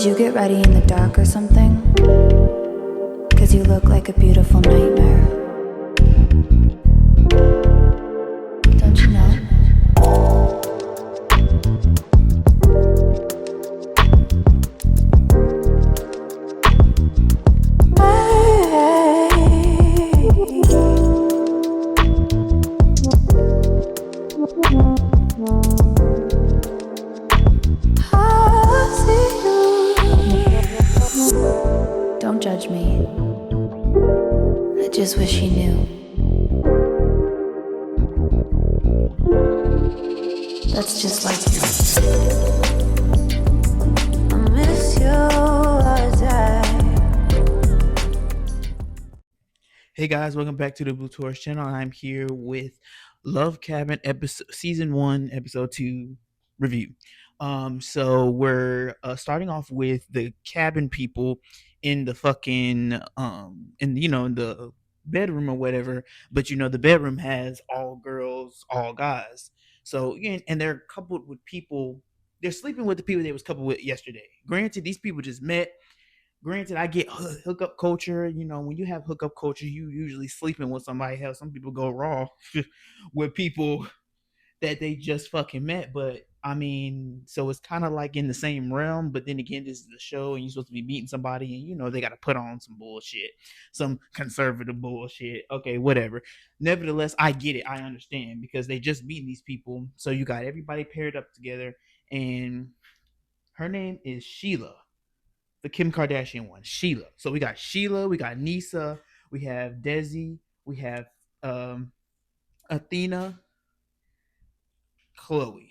Did you get ready in the dark or something? 'Cause you look like a beautiful nightmare. Don't you know? Don't judge me. I just wish he knew. That's just like you. I miss you all day. Hey guys, welcome back to the Blue Taurus channel. I'm here with Love Cabin episode season 1, episode 2 review. So we're starting off with the cabin people in the fucking in the bedroom or whatever, but the bedroom has all girls, all guys. So and they're coupled with people, they're sleeping with the people they was coupled with yesterday. Granted, these people just met. Granted, I get hookup culture. When you have hookup culture, you usually sleeping with somebody else. Some people go raw with people that they just fucking met. But I mean, so it's kind of like in the same realm. But then again, this is the show, and you're supposed to be meeting somebody, and they got to put on some bullshit, some conservative bullshit. Okay, whatever. Nevertheless, I get it. I understand because they just meeting these people. So you got everybody paired up together, and her name is Sheila, the Kim Kardashian one, Sheila. So we got Sheila, we got Nisa, we have Desi, we have um, Athena, Chloe,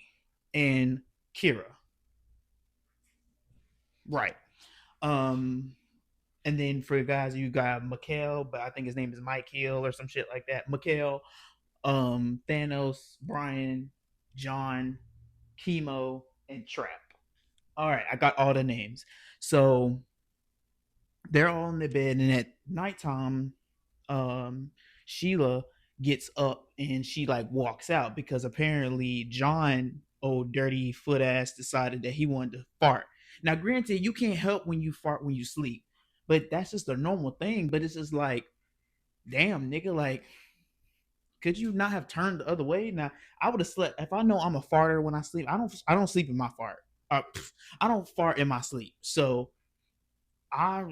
and Kira. Right. Um, and then for the guys, you got Mikhail, but I think his name is Mike Hill or some shit like that. Mikhail, Thanos, Brian, John, Chemo, and Trap. All right, I got all the names. So they're all in the bed, and at nighttime, um Sheila gets up and she like walks out because apparently John, old dirty foot ass, decided that he wanted to fart. Now granted, you can't help when you fart when you sleep, but that's just a normal thing. But it's just like, damn nigga, like, could you not have turned the other way? Now I would have slept. If I know I'm a farter when I sleep, I don't sleep in my fart. I don't fart in my sleep. So I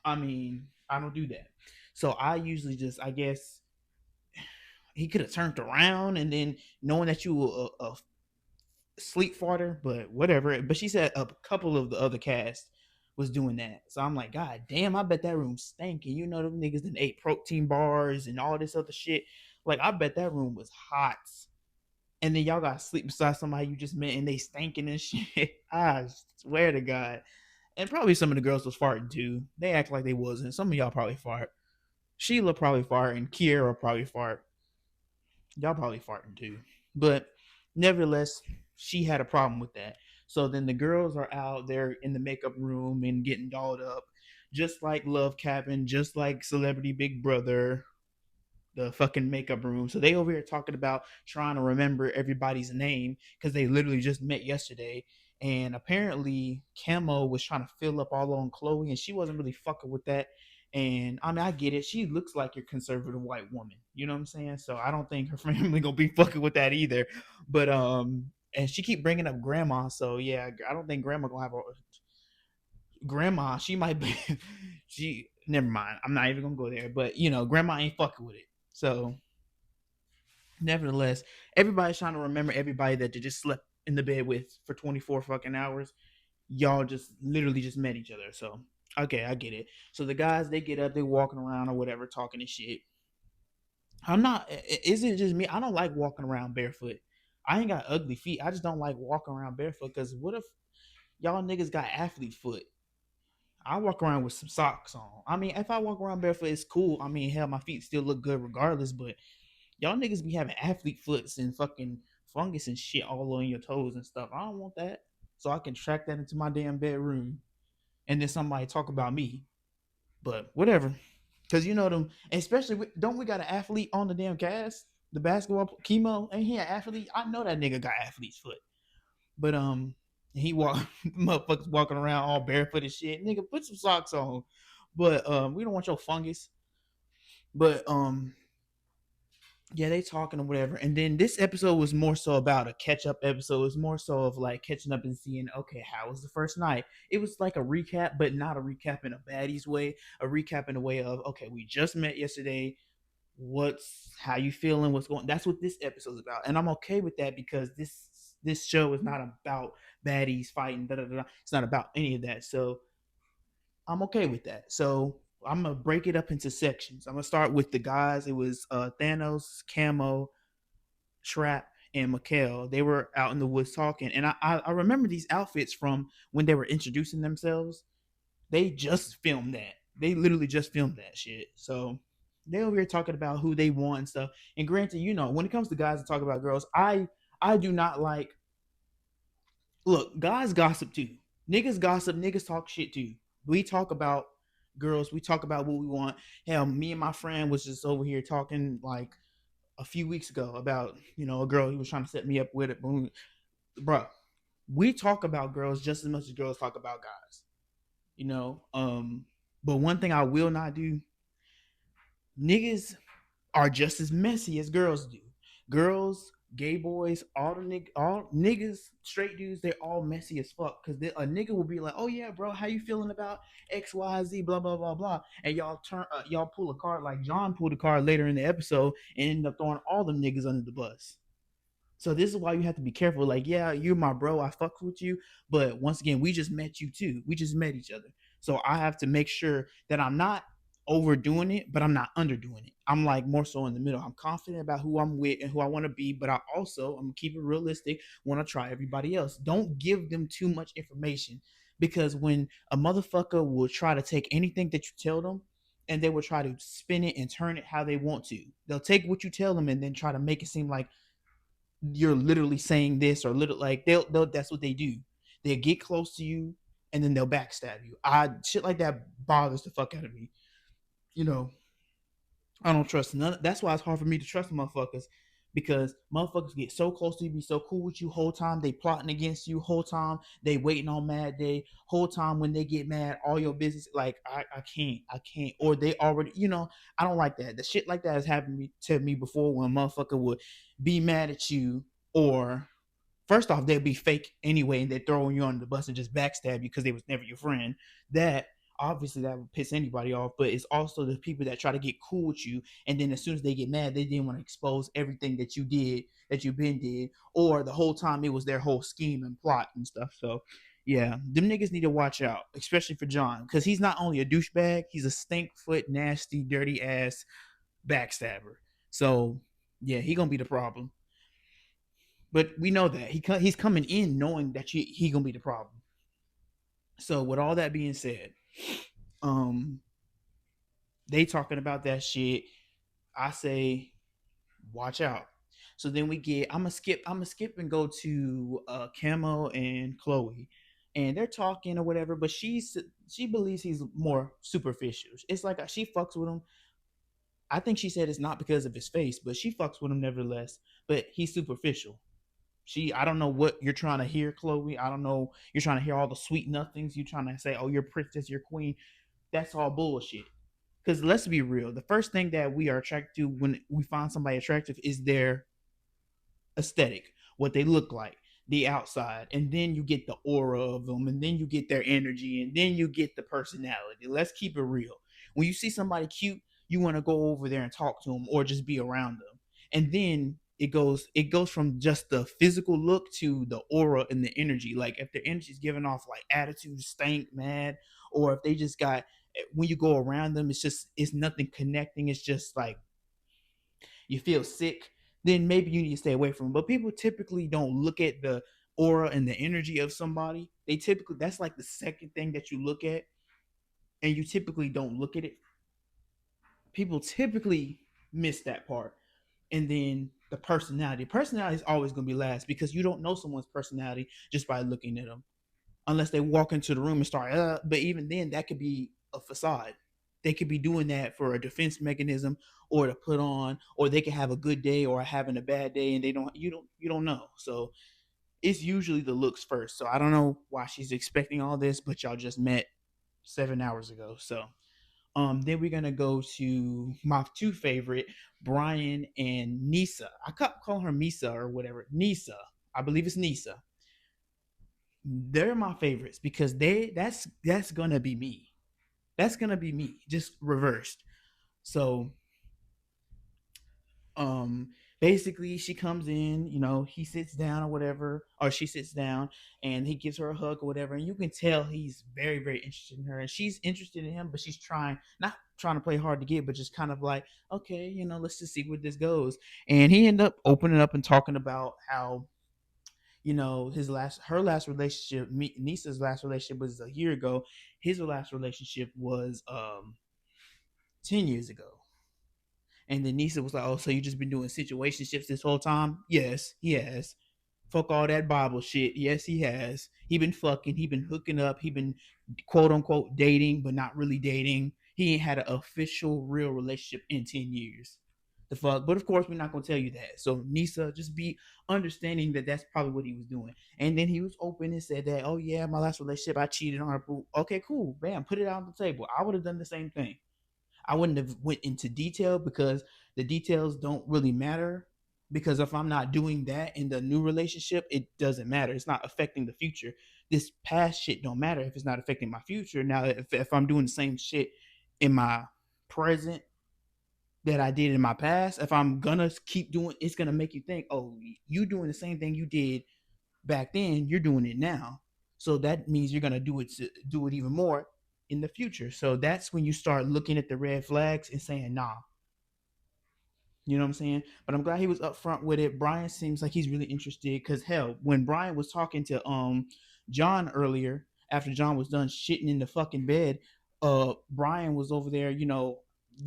I mean, I don't do that. So I usually just, I guess he could have turned around and then knowing that you were a sleep farter, but whatever. But she said a couple of the other cast was doing that. So I'm like, God damn, I bet that room stank. And them niggas that ate protein bars and all this other shit. Like, I bet that room was hot. And then y'all got to sleep beside somebody you just met and they stinking and shit. I swear to God. And probably some of the girls was farting too. They act like they wasn't. Some of y'all probably fart. Sheila probably fart and Kiera probably fart. Y'all probably farting too. But nevertheless, she had a problem with that. So then the girls are out there in the makeup room and getting dolled up, just like Love Cabin, just like Celebrity Big Brother, the fucking makeup room. So they over here talking about trying to remember everybody's name because they literally just met yesterday. And apparently Camo was trying to fill up all on Chloe, and she wasn't really fucking with that. And I mean, I get it. She looks like your conservative white woman. You know what I'm saying? So I don't think her family gonna be fucking with that either. But and she keep bringing up grandma. So yeah, I don't think grandma gonna have a grandma. She might be. She never mind. I'm not even gonna go there. But grandma ain't fucking with it. So nevertheless, everybody's trying to remember everybody that they just slept in the bed with for 24 fucking hours. Y'all just literally just met each other. So okay, I get it. So the guys, they get up, they walking around or whatever, talking and shit. I'm not. Is it just me? I don't like walking around barefoot. I ain't got ugly feet. I just don't like walking around barefoot because what if y'all niggas got athlete foot? I walk around with some socks on. I mean, if I walk around barefoot, it's cool. I mean, hell, my feet still look good regardless. But y'all niggas be having athlete foots and fucking fungus and shit all on your toes and stuff. I don't want that. So I can track that into my damn bedroom and then somebody talk about me. But whatever. Cause them, especially don't we got an athlete on the damn cast? The basketball Chemo, ain't he an athlete? I know that nigga got athlete's foot. But And he walk motherfuckers walking around all barefoot and shit. Nigga, put some socks on. But we don't want your fungus. But yeah, they talking or whatever. And then this episode was more so about a catch up episode. It was more so of like catching up and seeing, okay, how was the first night? It was like a recap, but not a recap in a baddies way. A recap in a way of, okay, we just met yesterday. What's how you feeling? What's going? That's what this episode's about, and I'm okay with that because this show is not about baddies fighting. Da, da, da, da. It's not about any of that. So I'm okay with that. So I'm gonna break it up into sections. I'm gonna start with the guys. It was Thanos, Camo, Trap, and Mikhail. They were out in the woods talking, and I remember these outfits from when they were introducing themselves. They just filmed that. They literally just filmed that shit. So they over here talking about who they want and stuff. And granted, when it comes to guys that talk about girls, I do not like. Look, guys gossip too. Niggas gossip. Niggas talk shit too. We talk about girls. We talk about what we want. Hell, me and my friend was just over here talking like a few weeks ago about a girl he was trying to set me up with it. Bro, we talk about girls just as much as girls talk about guys. You know, but one thing I will not do, niggas are just as messy as girls do. Girls, gay boys, all niggas, straight dudes, they're all messy as fuck. Cause a nigga will be like, "Oh yeah, bro, how you feeling about X, Y, Z, blah blah blah blah," and y'all pull a card like John pulled a card later in the episode and end up throwing all them niggas under the bus. So this is why you have to be careful. Like, yeah, you're my bro. I fuck with you. But once again, we just met you too. We just met each other. So I have to make sure that I'm not overdoing it, but I'm not underdoing it. I'm like more so in the middle. I'm confident about who I'm with and who I want to be, but I'm gonna keep it realistic. Want to try everybody else. Don't give them too much information because when a motherfucker will try to take anything that you tell them and they will try to spin it and turn it how they want to. They'll take what you tell them and then try to make it seem like you're literally saying this or little like they'll that's what they do. They'll get close to you and then they'll backstab you. I shit like that bothers the fuck out of me. You know, I don't trust none. That's why it's hard for me to trust motherfuckers because motherfuckers get so close to you, be so cool with you whole time they plotting against you, whole time they waiting on mad day, whole time when they get mad, all your business. Like I can't. Or they already, I don't like that. The shit like that has happened to me before when a motherfucker would be mad at you or first off, they'll be fake anyway, and they're throwing you under the bus and just backstab you because they was never your friend. That obviously that would piss anybody off, but it's also the people that try to get cool with you, and then as soon as they get mad, they didn't want to expose everything that you did, that you been did, or the whole time it was their whole scheme and plot and stuff. So yeah, them niggas need to watch out, especially for John, because he's not only a douchebag, he's a stink foot, nasty, dirty ass backstabber. So yeah, he gonna be the problem. But we know that he's coming in knowing that he gonna be the problem. So with all that being said, um, they talking about that shit. I say, watch out. So then we get. I'm gonna skip and go to Camo and Chloe, and they're talking or whatever. But she believes he's more superficial. It's like she fucks with him. I think she said it's not because of his face, but she fucks with him nevertheless. But he's superficial. I don't know what you're trying to hear, Chloe. I don't know. You're trying to hear all the sweet nothings. You're trying to say, oh, you're princess, you're queen. That's all bullshit. Because let's be real. The first thing that we are attracted to when we find somebody attractive is their aesthetic, what they look like, the outside. And then you get the aura of them. And then you get their energy. And then you get the personality. Let's keep it real. When you see somebody cute, you want to go over there and talk to them or just be around them. And then it goes from just the physical look to the aura and the energy. Like if their energy is giving off like attitude, stank, mad, or if they just got when you go around them, it's nothing connecting. It's just like you feel sick. Then maybe you need to stay away from them. But people typically don't look at the aura and the energy of somebody. They typically that's like the second thing that you look at, and you typically don't look at it. People typically miss that part. And then the personality. Personality is always going to be last because you don't know someone's personality just by looking at them, unless they walk into the room and start. But even then, that could be a facade. They could be doing that for a defense mechanism, or to put on, or they could have a good day or having a bad day, and they don't. You don't know. So it's usually the looks first. So I don't know why she's expecting all this, but y'all just met 7 hours ago. So then we're gonna go to my two favorite, Brian and Nisa. I kept calling her Misa or whatever. Nisa. I believe it's Nisa. They're my favorites because that's gonna be me. That's gonna be me, just reversed. So um basically she comes in, he sits down or whatever, or she sits down and he gives her a hug or whatever, and you can tell he's very, very interested in her, and she's interested in him, but she's trying not trying to play hard to get, but just kind of like, okay, let's just see where this goes. And he ended up opening up and talking about how her last relationship, Nisa's last relationship was a year ago. His last relationship was 10 years ago. And then Nisa was like, "Oh, so you just been doing situationships this whole time?" Yes, he has. Fuck all that Bible shit. Yes, he has. He been fucking. He been hooking up. He been quote unquote dating, but not really dating. He ain't had an official real relationship in 10 years. The fuck. But of course, we're not gonna tell you that. So Nisa, just be understanding that that's probably what he was doing. And then he was open and said that, "Oh yeah, my last relationship, I cheated on her." Okay, cool. Bam, put it out on the table. I would have done the same thing. I wouldn't have went into detail because the details don't really matter. Because if I'm not doing that in the new relationship, it doesn't matter. It's not affecting the future. This past shit don't matter if it's not affecting my future. Now, if I'm doing the same shit in my present that I did in my past, if I'm gonna keep doing, it's gonna make you think, oh, you doing the same thing you did back then, you're doing it now. So that means you're gonna do it even more in the future. So that's when you start looking at the red flags and saying, nah, you know what I'm saying? But I'm glad he was upfront with it. Brian seems like he's really interested because hell, when Brian was talking to John earlier, after John was done shitting in the fucking bed, Brian was over there,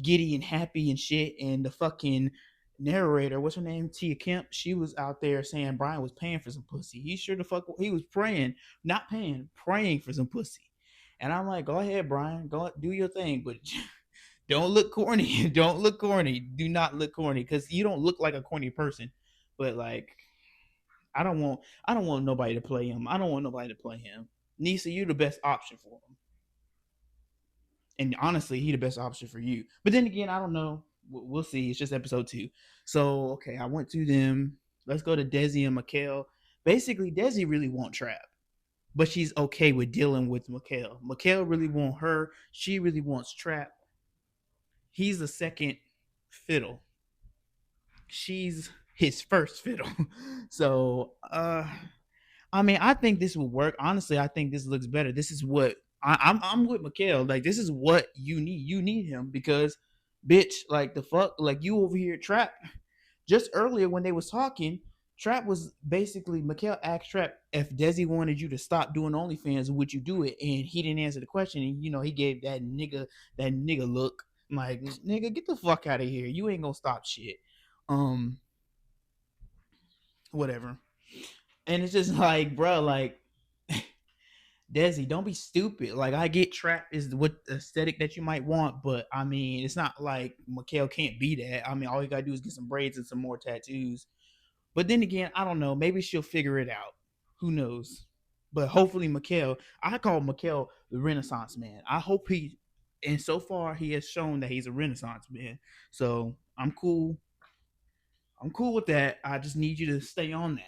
giddy and happy and shit, and the fucking narrator, what's her name? Tia Kemp, she was out there saying Brian was paying for some pussy. He sure the fuck he was praying, not paying, praying for some pussy. And I'm like, go ahead, Brian, go do your thing, but don't look corny. Don't look corny. Do not look corny because you don't look like a corny person. But like, I don't want nobody to play him. I don't want nobody to play him. Nisa, you're the best option for him. And honestly, he the best option for you. But then again, I don't know. We'll see. It's just episode 2. So okay, I went to them. Let's go to Desi and Mikhail. Basically, Desi really want Trap, but she's okay with dealing with Mikhail. Mikhail really want her. She really wants Trap. He's the second fiddle. She's his first fiddle. So I mean, I think this will work. Honestly, I think this looks better. This is what I'm with Mikhail. Like, this is what you need. You need him because, bitch, like the fuck, like you over here, Trap. Just earlier when they was talking, Trap was basically Mikhail asked Trap if Desi wanted you to stop doing OnlyFans, would you do it? And he didn't answer the question. And he gave that nigga look. I'm like, nigga, get the fuck out of here. You ain't gonna stop shit. Um, whatever. And it's just like, bro, like Desi, don't be stupid. Like, I get Trap is what aesthetic that you might want, but I mean, it's not like Mikhail can't be that. I mean, all you gotta do is get some braids and some more tattoos. But then again, I don't know. Maybe she'll figure it out. Who knows? But hopefully, Mikhail, I call Mikhail the Renaissance man. I hope and so far, he has shown that he's a Renaissance man. So I'm cool. I'm cool with that. I just need you to stay on that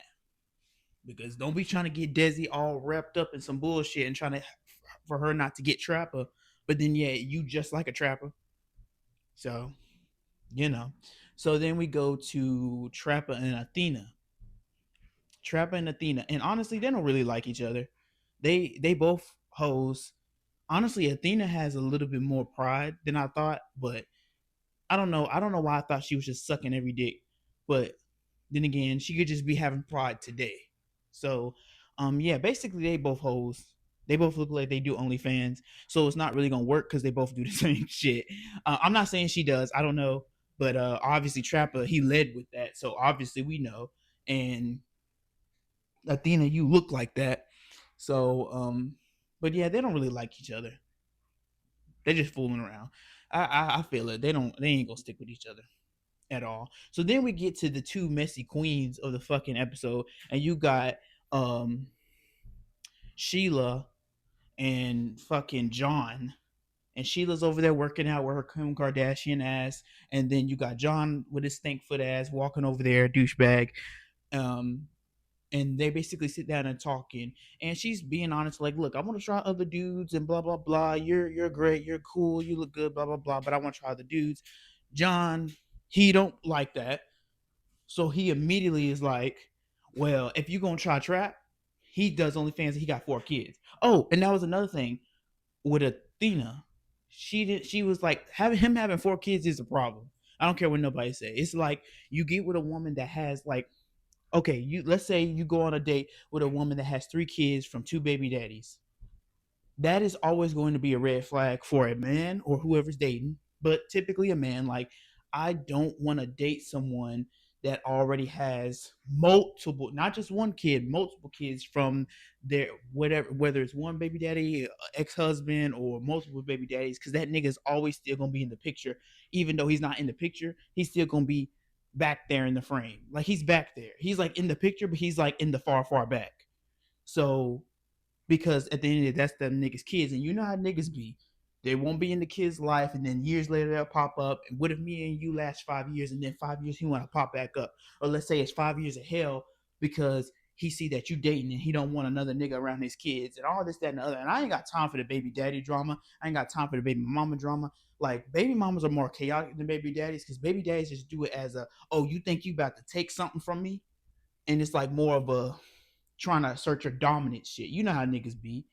because don't be trying to get Desi all wrapped up in some bullshit and trying to for her not to get Trapper. But then, yeah, you just like a Trapper. So, you know. So then we go to Trapper and Athena. Trapper and Athena, and honestly, they don't really like each other. They both hoes. Honestly, Athena has a little bit more pride than I thought, but I don't know. I don't know why I thought she was just sucking every dick, but then again, she could just be having pride today. So, yeah, basically, they both hoes. They both look like they do OnlyFans, so it's not really gonna work because they both do the same shit. I'm not saying she does. I don't know, but obviously Trapper he led with that, so obviously we know. And Athena, you look like that. So, but yeah, they don't really like each other. They're just fooling around. I feel it. They ain't gonna stick with each other at all. So then we get to the two messy queens of the fucking episode, and you got um Sheila and fucking John. And Sheila's over there working out with her Kim Kardashian ass, and then you got John with his stink foot ass walking over there, douchebag. Um, and they basically sit down and talking, and she's being honest, like, look, I want to try other dudes and blah blah blah. You're great, you're cool, you look good, blah blah blah, but I want to try other dudes. John, he don't like that, so he immediately is like, well, if you gonna try trap, he does OnlyFans and he got 4 kids. Oh, and that was another thing with Athena. She was like, having 4 kids is a problem. I don't care what nobody say. It's like you get with a woman that has like, okay, you let's say you go on a date with a woman that has 3 kids from 2 baby daddies. That is always going to be a red flag for a man or whoever's dating, but typically a man. Like, I don't want to date someone that already has multiple, not just one kid, multiple kids from their whatever, whether it's one baby daddy, ex-husband, or multiple baby daddies, because that nigga's always still gonna be in the picture. Even though he's not in the picture, he's still gonna be back there in the frame. Like, he's back there. He's like in the picture, but he's like in the far, far back. So because at the end of the day, that's them niggas' kids, and you know how niggas be. They won't be in the kid's life, and then years later they'll pop up. And what if me and you last 5 years, and then 5 years he want to pop back up? Or let's say it's 5 years of hell because he see that you dating and he don't want another nigga around his kids and all this, that, and the other. And I ain't got time for the baby daddy drama. I ain't got time for the baby mama drama. Like, baby mamas are more chaotic than baby daddies, because baby daddies just do it as a, oh, you think you about to take something from me? And it's like more of a trying to assert your dominant shit. You know how niggas be.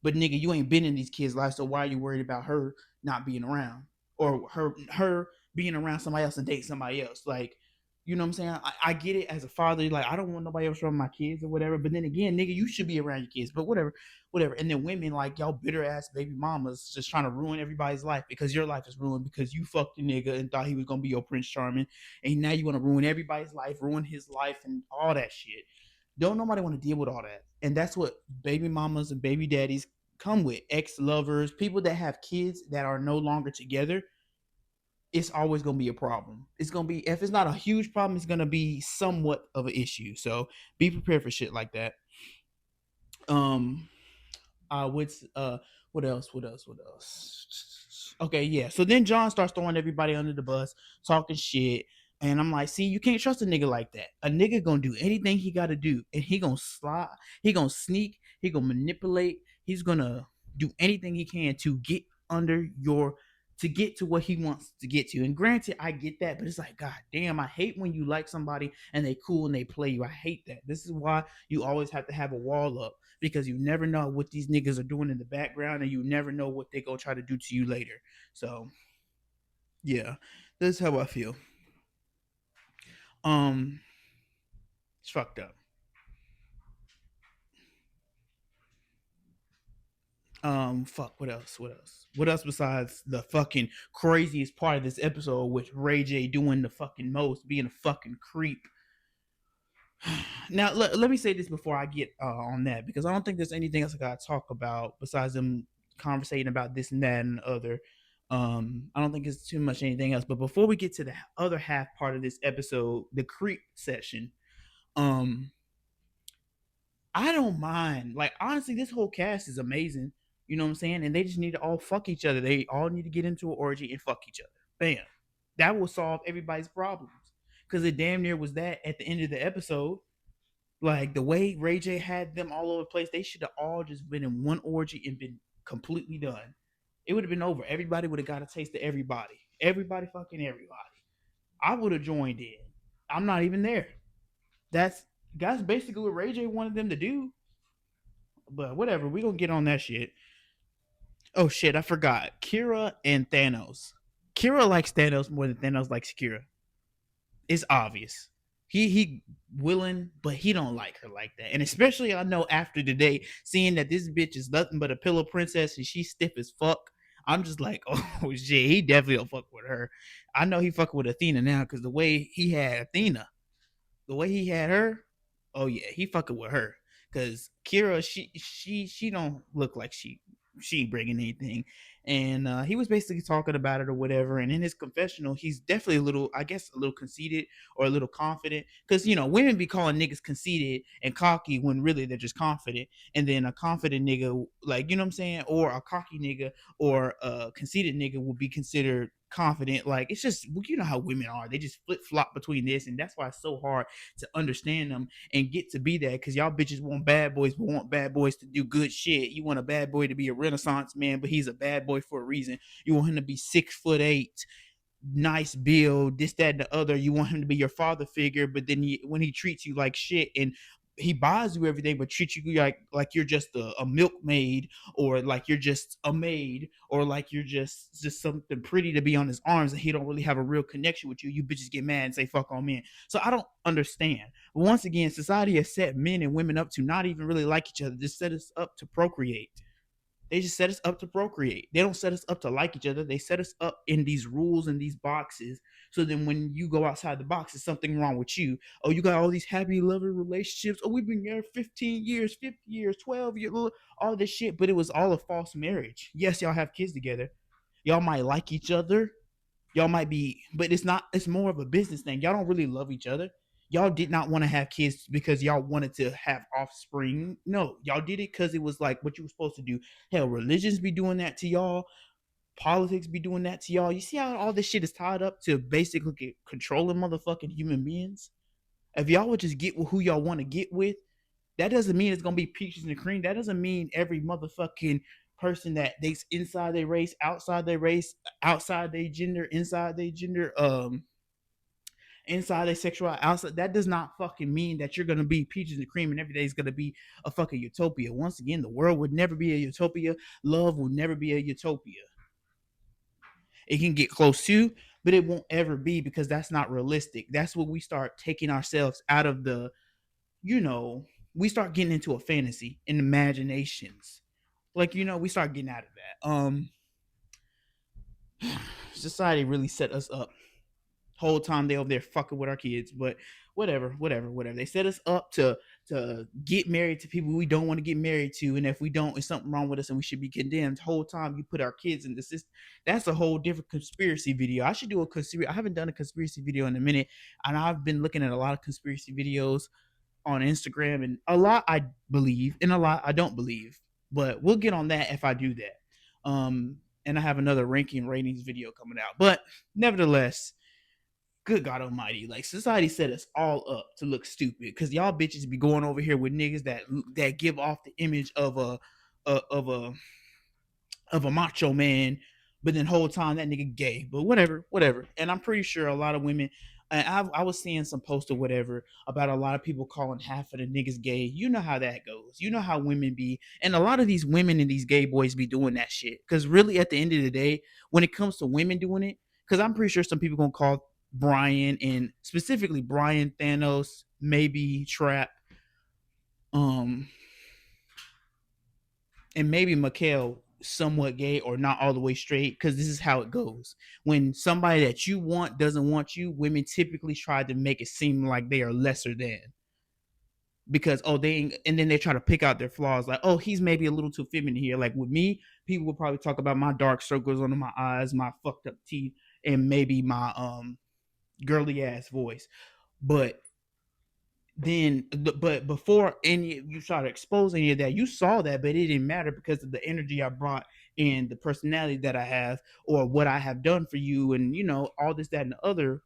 But nigga, you ain't been in these kids' lives, so why are you worried about her not being around? Or her being around somebody else and date somebody else? Like, you know what I'm saying? I get it as a father, like, I don't want nobody else around my kids or whatever. But then again, nigga, you should be around your kids. But whatever, whatever. And then women, like, y'all bitter ass baby mamas just trying to ruin everybody's life because your life is ruined because you fucked the nigga and thought he was gonna be your Prince Charming, and now you want to ruin everybody's life, ruin his life, and all that shit. Don't nobody want to deal with all that. And that's what baby mamas and baby daddies come with. Ex lovers, people that have kids that are no longer together. It's always going to be a problem. It's going to be, if it's not a huge problem, it's going to be somewhat of an issue. So be prepared for shit like that. Um, what's what else? What else? What else? Okay, yeah. So then John starts throwing everybody under the bus, talking shit. And I'm like, see, you can't trust a nigga like that. A nigga gonna do anything he gotta do, and he gonna slide, he gonna sneak, he gonna manipulate, he's gonna do anything he can to get under your, to get to what he wants to get to. And granted, I get that, but it's like, god damn, I hate when you like somebody and they cool and they play you. I hate that. This is why you always have to have a wall up, because you never know what these niggas are doing in the background, and you never know what they go try to do to you later. So yeah, that's how I feel. Um, it's fucked up. Fuck. What else? What else? What else besides the fucking craziest part of this episode, which Ray J doing the fucking most, being a fucking creep. Now, let me say this before I get on that, because I don't think there's anything else I gotta talk about besides them conversating about this and that and the other. I don't think it's too much anything else. But before we get to the other half part of this episode, the creep session, um, I don't mind. Like, honestly, this whole cast is amazing. You know what I'm saying? And they just need to all fuck each other. They all need to get into an orgy and fuck each other. Bam. That will solve everybody's problems. Because it damn near was that at the end of the episode. Like, the way Ray J had them all over the place, they should have all just been in one orgy and been completely done. It would have been over. Everybody would have got a taste of everybody. Everybody fucking everybody. I would have joined in. I'm not even there. That's basically what Ray J wanted them to do. But whatever, we gonna get on that shit. Oh shit, I forgot. Kira and Thanos. Kira likes Thanos more than Thanos likes Kira. It's obvious. He willing, but he don't like her like that. And especially, I know after today, seeing that this bitch is nothing but a pillow princess and she's stiff as fuck, I'm just like, oh shit, he definitely don't fuck with her. I know he fucking with Athena now, because the way he had Athena, the way he had her, oh yeah, he fucking with her. Cause Kira, she don't look like she. she ain't bringing anything. And he was basically talking about it or whatever. And in his confessional, he's definitely a little, I guess, a little conceited or a little confident. Because, you know, women be calling niggas conceited and cocky when really they're just confident. And then a confident nigga, like, you know what I'm saying? Or a cocky nigga or a conceited nigga will be considered confident. Like, it's just, you know how women are. They just flip flop between this. And that's why it's so hard to understand them and get to be that, because y'all bitches want bad boys, but want bad boys to do good shit. You want a bad boy to be a renaissance man, but he's a bad boy for a reason. You want him to be 6'8", nice build, this, that, and the other. You want him to be your father figure, but then when he treats you like shit and he buys you everything, but treats you like you're just a milkmaid, or like you're just a maid, or like you're just something pretty to be on his arms, and he don't really have a real connection with you. You bitches get mad and say fuck on men. So I don't understand. But once again, society has set men and women up to not even really like each other. Just set us up to procreate. They just set us up to procreate. They don't set us up to like each other. They set us up in these rules and these boxes. So then when you go outside the box, there's something wrong with you. Oh, you got all these happy, loving relationships. Oh, we've been married 15 years, 50 years, 12 years, all this shit. But it was all a false marriage. Yes, y'all have kids together. Y'all might like each other. Y'all might be, but it's not, it's more of a business thing. Y'all don't really love each other. Y'all did not want to have kids because y'all wanted to have offspring. No, y'all did it because it was like what you were supposed to do. Hell, religions be doing that to y'all. Politics be doing that to y'all. You see how all this shit is tied up to basically controlling motherfucking human beings? If y'all would just get with who y'all want to get with, that doesn't mean it's gonna be peaches and cream. That doesn't mean every motherfucking person that dates inside their race, outside their race, outside their gender, inside their sexuality, outside. That does not fucking mean that you're gonna be peaches and cream and every day is gonna be a fucking utopia. Once again, the world would never be a utopia. Love will never be a utopia. It can get close to, but it won't ever be, because that's not realistic. That's when we start taking ourselves out of the, you know, we start getting into a fantasy and imaginations. Like, you know, we start getting out of that. Society really set us up. Whole time they over there fucking with our kids, but whatever. They set us up to get married to people we don't want to get married to, and if we don't, it's something wrong with us and we should be condemned. Whole time you put our kids in the system. That's a whole different conspiracy video. I should do a conspiracy. I haven't done a conspiracy video in a minute, and I've been looking at a lot of conspiracy videos on Instagram, and a lot I believe and a lot I don't believe. But we'll get on that if I do that. And I have another ranking ratings video coming out. But nevertheless, good God Almighty, like society set us all up to look stupid, because y'all bitches be going over here with niggas that give off the image of a macho man, but then whole time that nigga gay. But whatever. And I'm pretty sure a lot of women. And I was seeing some post or whatever about a lot of people calling half of the niggas gay. You know how that goes. You know how women be, and a lot of these women and these gay boys be doing that shit. Because really, at the end of the day, when it comes to women doing it, because I'm pretty sure some people gonna call Brian, and specifically Brian, Thanos, maybe Trap, um, and maybe Mikhail somewhat gay or not all the way straight, because this is how it goes. When somebody that you want doesn't want you, women typically try to make it seem like they are lesser than, because oh they ain't, and then they try to pick out their flaws, like oh he's maybe a little too feminine here. Like with me, people will probably talk about my dark circles under my eyes, my fucked up teeth, and maybe my girly ass voice. But then but before any you try to expose any of that, you saw that, but it didn't matter because of the energy I brought and the personality that I have, or what I have done for you, and you know all this, that, and the other.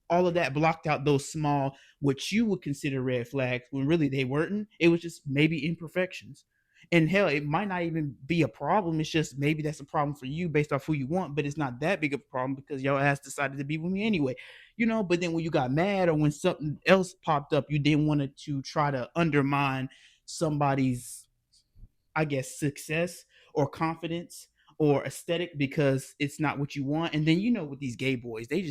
All of that blocked out those small, what you would consider red flags, when really they weren't. It was just maybe imperfections. And hell, it might not even be a problem. It's just maybe that's a problem for you based off who you want, but it's not that big of a problem because your ass decided to be with me anyway. You know, but then when you got mad or when something else popped up, you didn't want to try to undermine somebody's, I guess, success or confidence or aesthetic because it's not what you want. And then you know with these gay boys, they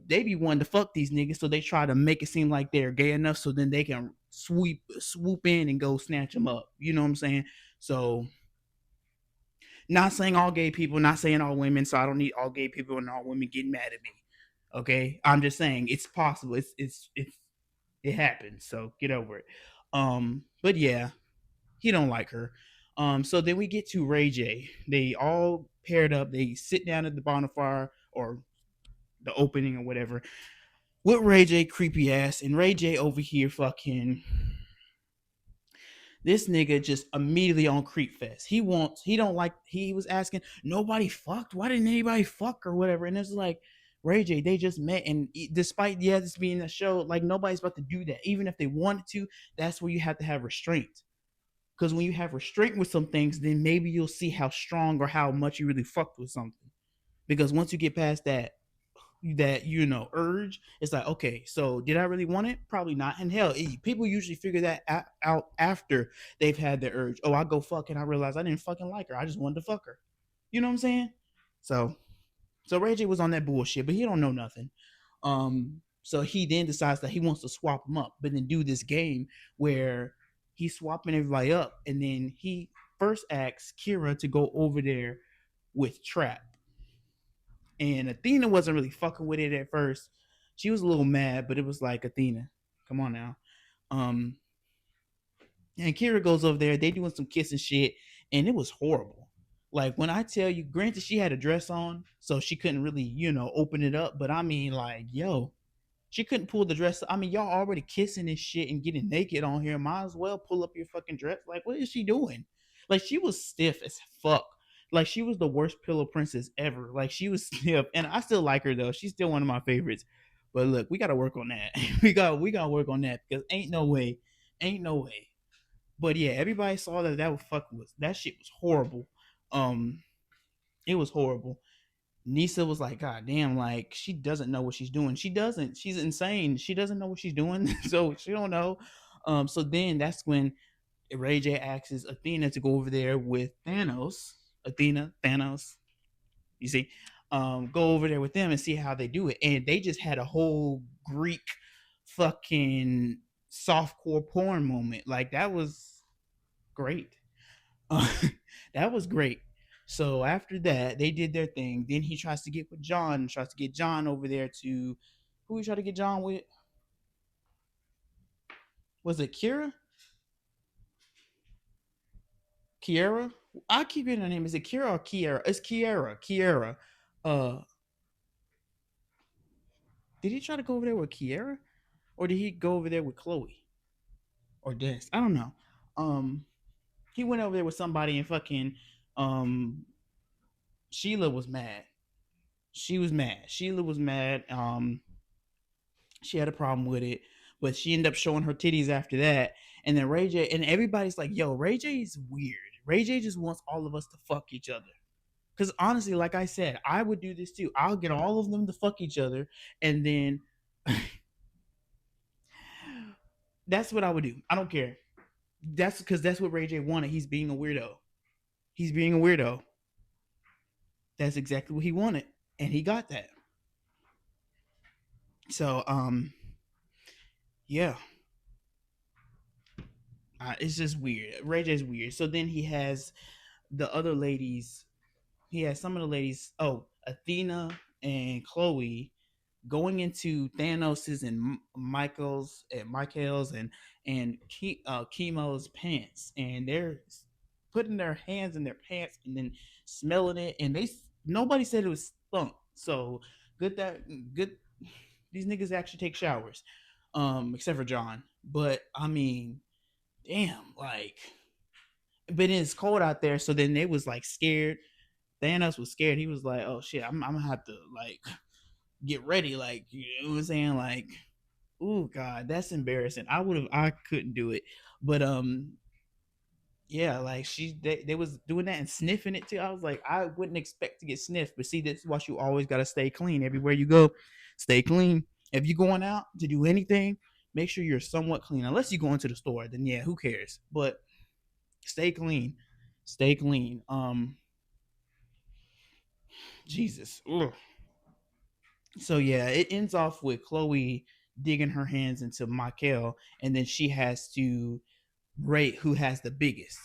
be wanting to fuck these niggas, so they try to make it seem like they're gay enough so then they can swoop in and go snatch them up. You know what I'm saying? So not saying all gay people, not saying all women, so I don't need all gay people and all women getting mad at me. Okay? I'm just saying it's possible. It happens. So get over it. But yeah, he don't like her. So then we get to Ray J. They all paired up. They sit down at the bonfire or the opening or whatever with Ray J, creepy ass, and Ray J over here fucking this nigga just immediately on creep fest. He don't like, he was asking, nobody fucked? Why didn't anybody fuck or whatever? And it's like, Ray J, they just met. And despite, yeah, this being a show, like nobody's about to do that. Even if they wanted to, that's where you have to have restraint. Because when you have restraint with some things, then maybe you'll see how strong or how much you really fucked with something. Because once you get past that urge, it's like, okay, so did I really want it? Probably not. And hell, people usually figure that out after they've had the urge. Oh, I go fuck and I realize I didn't fucking like her, I just wanted to fuck her. You know what I'm saying? So so Ray J was on that bullshit, but he don't know nothing. So he then decides that he wants to swap them up, but then do this game where he's swapping everybody up, and then he first asks Kira to go over there with Trap. And Athena wasn't really fucking with it at first. She was a little mad, but it was like, Athena, come on now. Um, and Kira goes over there. They doing some kissing shit, and it was horrible. Like when I tell you, granted she had a dress on, so she couldn't really, open it up. But I mean, like, yo, she couldn't pull the dress. I mean, y'all already kissing and shit and getting naked on here. Might as well pull up your fucking dress. Like, what is she doing? Like, she was stiff as fuck. Like, she was the worst pillow princess ever. Like, she was stiff, and I still like her though. She's still one of my favorites. But look, we gotta work on that. we gotta work on that because ain't no way. But yeah, everybody saw that was fucking was that shit was horrible. Um, it was horrible. Nisa was like, God damn, like she doesn't know what she's doing. She doesn't. She's insane. She doesn't know what she's doing. So she don't know. So then that's when Ray J asks Athena to go over there with Thanos. Athena, Thanos. You see, go over there with them and see how they do it. And they just had a whole Greek fucking softcore porn moment. Like that was great. Uh, that was great. So after that, they did their thing. Then he tries to get with John, tries to get John over there to who he tried to get John with? Was it Kira? Kiera? I keep getting her name. Is it Kira or Kiera? It's Kiera. Kiera. Uh, did he try to go over there with Kiera, or did he go over there with Chloe or Des? I don't know. Um, he went over there with somebody and fucking um Sheila was mad. She was mad. Sheila was mad. She had a problem with it, but she ended up showing her titties after that. And then Ray J and everybody's like, "Yo, Ray J is weird. Ray J just wants all of us to fuck each other." Because honestly, like I said, I would do this too. I'll get all of them to fuck each other, and then that's what I would do. I don't care. That's because that's what Ray J wanted. He's being a weirdo. He's being a weirdo. That's exactly what he wanted, and he got that. So, yeah, it's just weird. Ray J's weird. So then he has the other ladies. He has some of the ladies. Oh, Athena and Chloe going into Thanos's and Michael's and Chemo's pants, and they're putting their hands in their pants and then smelling it, and nobody said it was stunk. So good that good these niggas actually take showers, except for John. But I mean, damn, like, but it's cold out there, so then they was like scared. Thanos was scared. He was like, "Oh shit, I'm gonna have to like get ready." Like, you know what I'm saying? Like, oh god, that's embarrassing. I couldn't do it. But yeah, like they was doing that and sniffing it too. I was like, I wouldn't expect to get sniffed, but see, that's why you always gotta stay clean everywhere you go. Stay clean. If you're going out to do anything, make sure you're somewhat clean. Unless you go into the store, then yeah, who cares? But stay clean. Stay clean. Jesus. Ugh. So yeah, it ends off with Chloe digging her hands into Michael, and then she has to rate who has the biggest.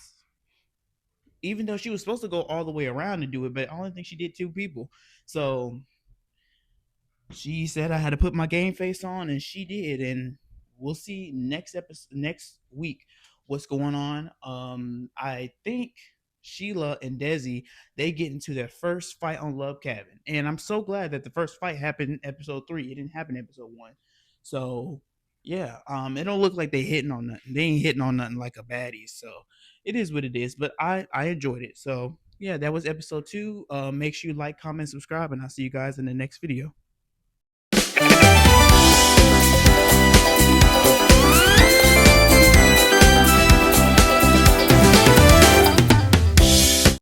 Even though she was supposed to go all the way around and do it, but I only think she did two people. So she said I had to put my game face on, and she did. And we'll see next week what's going on. I think Sheila and Desi, they get into their first fight on Love Cabin, and I'm so glad that the first fight happened in episode 3. It didn't happen in episode 1. So yeah, it don't look like they hitting on nothing. They ain't hitting on nothing like a baddie. So it is what it is. But I enjoyed it. So yeah, that was episode 2. Make sure you like, comment, subscribe, and I'll see you guys in the next video.